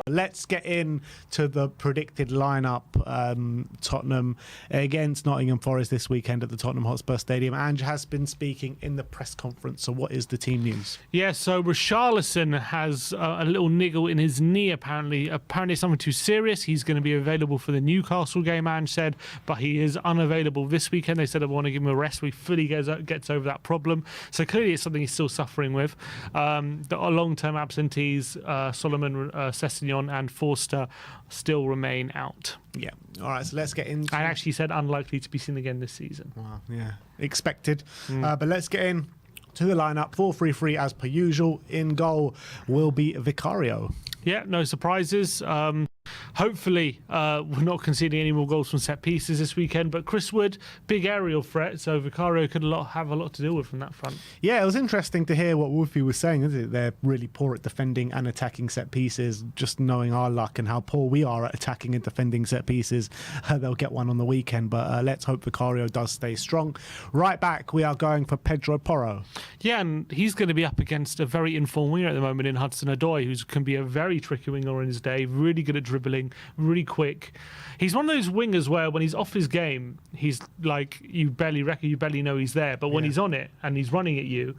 Let's get in to the predicted lineup. Tottenham against Nottingham Forest this weekend at the Tottenham Hotspur Stadium. Ange has been speaking in the press conference. So what is the team news? Yeah, so Richarlison has a little niggle in his knee, apparently. Apparently it's something too serious. He's going to be available for the Newcastle game, Ange said, but he is unavailable this weekend. They said they want to give him a rest. We fully gets over that problem. So clearly it's something he's still suffering with. The long-term absentees, Solomon, Sessegnon and Forster still remain out. Yeah. All right, so let's get into... And actually said unlikely to be seen again this season. Wow, yeah. Expected. But let's get in to the lineup. 4-3-3 as per usual. In goal will be Vicario. Yeah, no surprises. Hopefully, we're not conceding any more goals from set pieces this weekend. But Chris Wood, big aerial threat, so Vicario could have a lot to deal with from that front. Yeah, it was interesting to hear what Wolfie was saying, isn't it? They're really poor at defending and attacking set pieces. Just knowing our luck and how poor we are at attacking and defending set pieces, they'll get one on the weekend. But let's hope Vicario does stay strong. Right back, we are going for Pedro Porro. Yeah, and he's going to be up against a very informed winger at the moment in Hudson-Odoi, who can be a very tricky winger in his day, really good at dribbling, really quick. He's one of those wingers where when he's off his game, he's like, you barely know he's there. But when he's on it and he's running at you,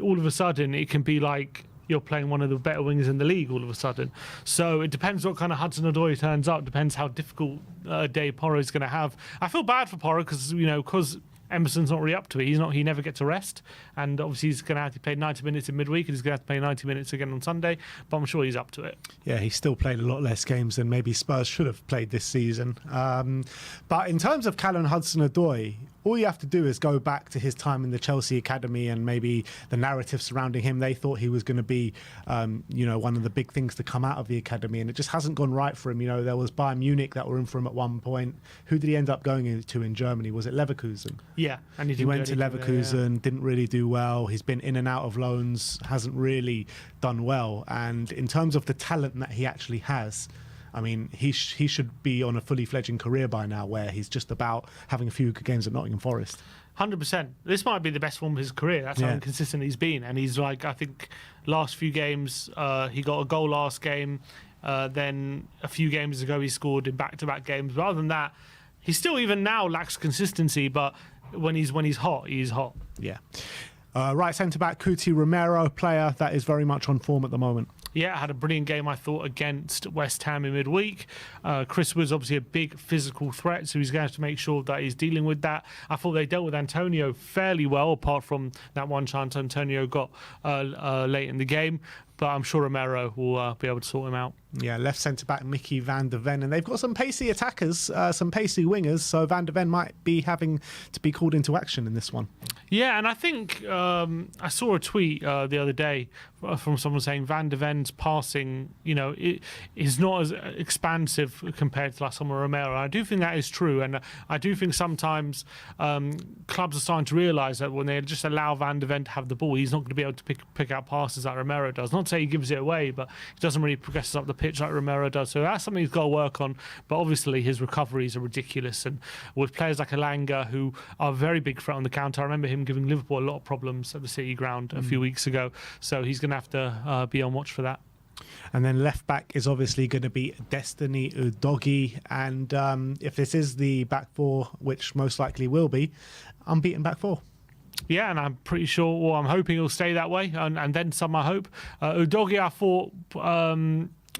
all of a sudden it can be like you're playing one of the better wingers in the league all of a sudden. So it depends what kind of Hudson-Odoi turns up, depends how difficult a day Porro is going to have. I feel bad for Porro because Emerson's not really up to it. He never gets a rest, and obviously he's going to have to play 90 minutes in midweek, and he's going to have to play 90 minutes again on Sunday. But I'm sure he's up to it. Yeah, he's still played a lot less games than maybe Spurs should have played this season. But in terms of Callum Hudson-Odoi, all you have to do is go back to his time in the Chelsea academy and maybe the narrative surrounding him. They thought he was going to be, one of the big things to come out of the academy, and it just hasn't gone right for him. There was Bayern Munich that were in for him at one point. Who did he end up going into in Germany? Was it Leverkusen? Yeah, and he went to Leverkusen, didn't really do well. He's been in and out of loans, hasn't really done well. And in terms of the talent that he actually has, I mean, he should be on a fully fledging career by now, where he's just about having a few good games at Nottingham Forest. 100%. This might be the best form of his career. That's how inconsistent he's been. And he's I think last few games, he got a goal last game. Then a few games ago, he scored in back-to-back games. But other than that, he still even now lacks consistency. But when he's hot, he's hot. Yeah. Right centre-back, Cuti Romero, player that is very much on form at the moment. Yeah, had a brilliant game, I thought, against West Ham in midweek. Chris was obviously a big physical threat, so he's going to have to make sure that he's dealing with that. I thought they dealt with Antonio fairly well, apart from that one chance Antonio got late in the game. But I'm sure Romero will be able to sort him out. Yeah, left centre-back Mickey van der Ven. And they've got some pacey attackers, some pacey wingers, so van der Ven might be having to be called into action in this one. Yeah, and I think I saw a tweet the other day from someone saying Van der Ven's passing, it is not as expansive compared to like someone Romero. I do think that is true, and I do think sometimes clubs are starting to realise that when they just allow Van der Ven to have the ball, he's not going to be able to pick out passes like Romero does. Not to say he gives it away, but he doesn't really progress up the pitch like Romero does. So that's something he's got to work on. But obviously his recoveries are ridiculous, and with players like Elanga, who are a very big threat on the counter. I remember him giving Liverpool a lot of problems at the City ground a few weeks ago. So he's going to have to be on watch for that. And then left back is obviously going to be Destiny Udogie. And if this is the back four, which most likely will be, unbeaten back four. Yeah, and I'm pretty sure, or I'm hoping it'll stay that way, and then some, I hope. Udogie, I thought,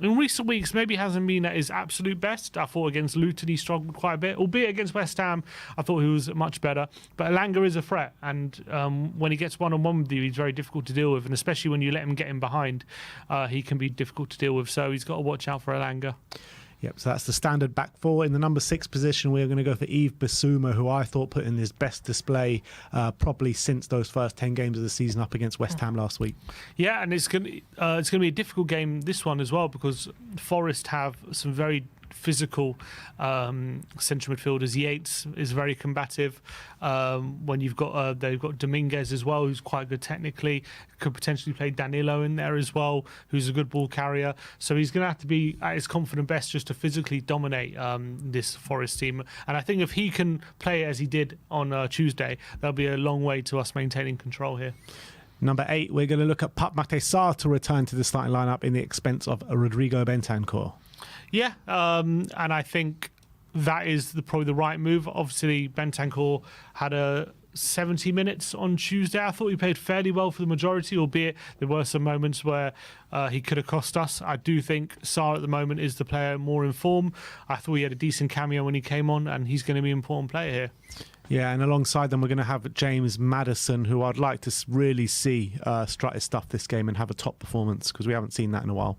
in recent weeks, maybe hasn't been at his absolute best. I thought against Luton he struggled quite a bit, albeit against West Ham, I thought he was much better. But Elanga is a threat, and when he gets one-on-one with you, he's very difficult to deal with, and especially when you let him get in behind, he can be difficult to deal with. So he's got to watch out for Elanga. Yep, so that's the standard back four. In the number 6 position, we're going to go for Yves Bissouma, who I thought put in his best display probably since those first 10 games of the season up against West Ham last week. Yeah, and it's going to be a difficult game, this one as well, because Forest have some very physical central midfielders. Yates is very combative. When they've got Dominguez as well, who's quite good technically. Could potentially play Danilo in there as well, who's a good ball carrier. So he's going to have to be at his confident best just to physically dominate this Forest team. And I think if he can play as he did on Tuesday, that'll be a long way to us maintaining control here. Number 8, we're going to look at Pape to return to the starting lineup in the expense of Rodrigo Bentancur. Yeah, and I think that is probably the right move. Obviously, Bentancur had a 70 minutes on Tuesday. I thought he played fairly well for the majority, albeit there were some moments where he could have cost us. I do think Sarr at the moment is the player more in form. I thought he had a decent cameo when he came on, and he's going to be an important player here. Yeah, and alongside them, we're going to have James Maddison, who I'd like to really see strut his stuff this game and have a top performance, because we haven't seen that in a while.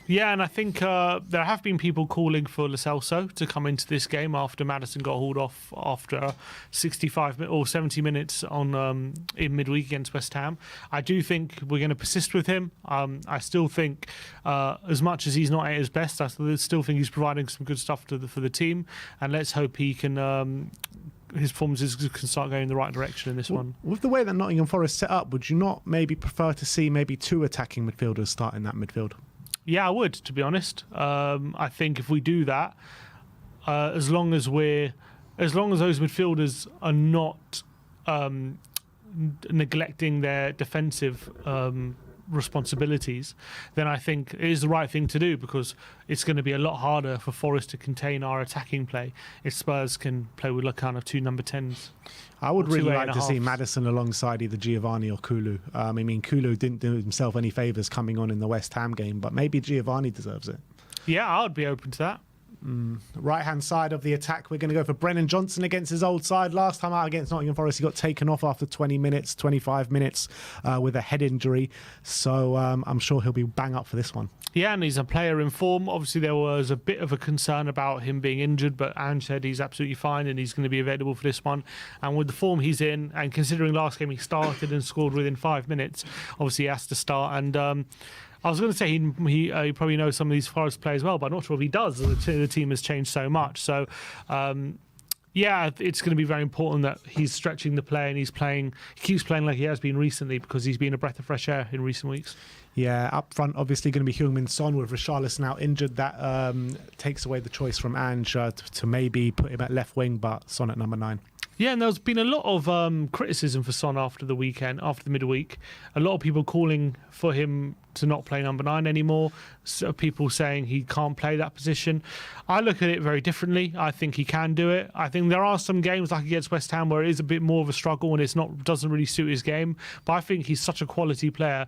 Yeah, and I think there have been people calling for Lo Celso to come into this game after Maddison got hauled off after 65 or 70 minutes on in midweek against West Ham. I do think we're going to persist with him. I still think, as much as he's not at his best, I still think he's providing some good stuff for the team, and let's hope he can. His performances can start going in the right direction in this one. With the way that Nottingham Forest set up, would you not maybe prefer to see maybe 2 attacking midfielders start in that midfield? Yeah, I would, to be honest. I think if we do that, as long as those midfielders are not neglecting their defensive responsibilities, then I think it is the right thing to do, because it's going to be a lot harder for Forest to contain our attacking play if Spurs can play with a kind of 2 number 10s. I would really like to see Maddison alongside either Giovanni or Kulu. I mean, Kulu didn't do himself any favours coming on in the West Ham game, but maybe Giovanni deserves it. Yeah, I would be open to that. Right-hand side of the attack, we're going to go for Brennan Johnson against his old side. Last time out against Nottingham Forest, he got taken off after 25 minutes with a head injury. So I'm sure he'll be bang up for this one. Yeah, and he's a player in form. Obviously, there was a bit of a concern about him being injured, but Ange said he's absolutely fine and he's going to be available for this one. And with the form he's in, and considering last game he started and scored within 5 minutes, obviously he has to start. And I was going to say he probably knows some of these Forest players well, but I'm not sure if he does. The team has changed so much. So, yeah, it's going to be very important that he's stretching the play and he keeps playing like he has been recently, because he's been a breath of fresh air in recent weeks. Yeah, up front, obviously going to be Heung-min Son with Richarlison now injured. That takes away the choice from Ange to maybe put him at left wing, but Son at number 9. Yeah, and there's been a lot of criticism for Son after the midweek. A lot of people calling for him to not play number 9 anymore. So people saying he can't play that position. I look at it very differently. I think he can do it. I think there are some games like against West Ham where it is a bit more of a struggle and doesn't really suit his game. But I think he's such a quality player.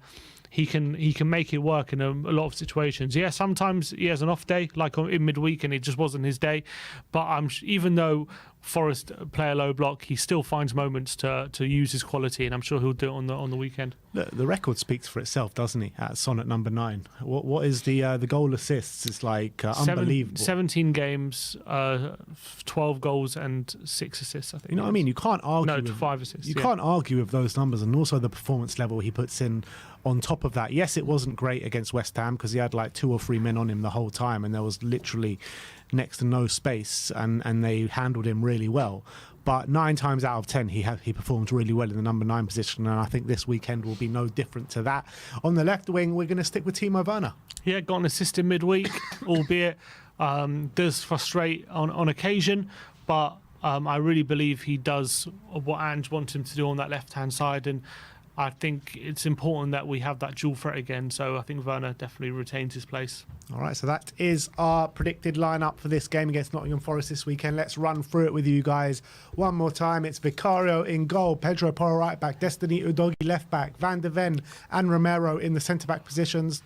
He can make it work in a lot of situations. Yeah, sometimes he has an off day, like in midweek, and it just wasn't his day. But even though Forest play a low block, he still finds moments to use his quality, and I'm sure he'll do it on the weekend. The record speaks for itself, doesn't he? At Son at number 9. What is the goal assists? It's like unbelievable. 17 games, 12 goals and 6 assists. I think. You know what I mean? You can't argue. No, 5 assists. You can't argue with those numbers, and also the performance level he puts in. On top of that, yes, it wasn't great against West Ham because he had like 2 or 3 men on him the whole time, and there was literally next to no space, and they handled him really well. But 9 times out of 10, he performed really well in the number 9 position, and I think this weekend will be no different to that. On the left wing, we're going to stick with Timo Werner. Yeah, got an assist in midweek, albeit does frustrate on occasion, but I really believe he does what Ange wants him to do on that left-hand side, and I think it's important that we have that dual threat again. So I think Werner definitely retains his place. All right, so that is our predicted lineup for this game against Nottingham Forest this weekend. Let's run through it with you guys one more time. It's Vicario in goal, Pedro Porro right back, Destiny Udogie left back, Van de Ven and Romero in the centre-back positions.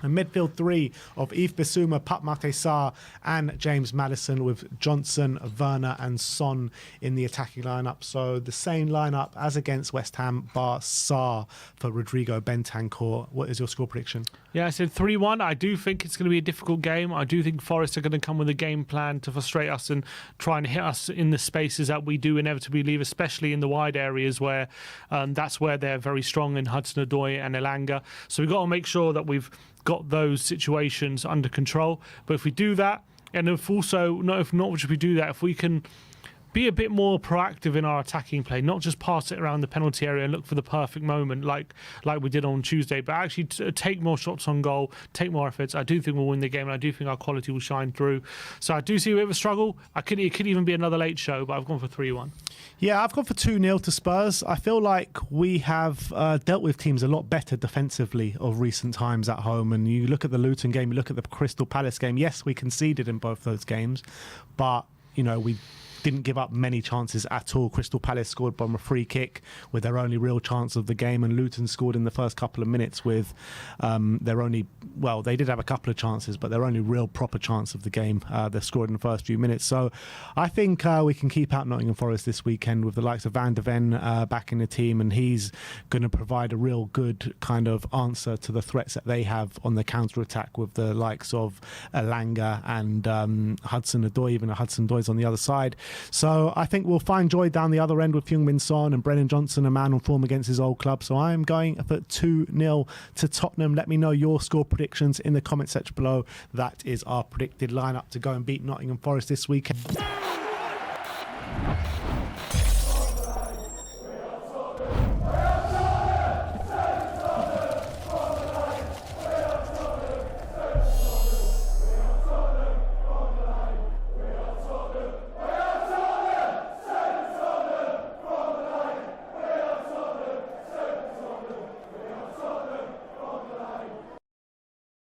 A midfield 3 of Yves Bissouma, Pape Sarr and James Maddison, with Johnson, Werner and Son in the attacking lineup. So the same lineup as against West Ham, bar Sarr for Rodrigo Bentancur. What is your score prediction? Yeah, I said 3-1. I do think it's going to be a difficult game. I do think Forest are going to come with a game plan to frustrate us and try and hit us in the spaces that we do inevitably leave, especially in the wide areas where that's where they're very strong in Hudson-Odoi and Elanga. So we've got to make sure that we've got those situations under control. But if we do that, and if we do that, if we can be a bit more proactive in our attacking play, not just pass it around the penalty area and look for the perfect moment like we did on Tuesday, but actually take more shots on goal, take more efforts. I do think we'll win the game, and I do think our quality will shine through. So I do see a bit of a struggle. It could even be another late show, but I've gone for 3-1. Yeah, I've gone for 2-0 to Spurs. I feel like we have dealt with teams a lot better defensively of recent times at home. And you look at the Luton game, you look at the Crystal Palace game. Yes, we conceded in both those games, but, we didn't give up many chances at all. Crystal Palace scored from a free kick with their only real chance of the game, and Luton scored in the first couple of minutes with they did have a couple of chances, but their only real proper chance of the game they scored in the first few minutes. So I think we can keep out Nottingham Forest this weekend with the likes of Van de Ven back in the team, and he's going to provide a real good kind of answer to the threats that they have on the counter-attack with the likes of Elanga and Hudson-Odoi, even Hudson-Odoi's on the other side. So I think we'll find joy down the other end with Heung-min Son and Brennan Johnson, a man on form against his old club. So I am going for 2-0 to Tottenham. Let me know your score predictions in the comment section below. That is our predicted lineup to go and beat Nottingham Forest this weekend.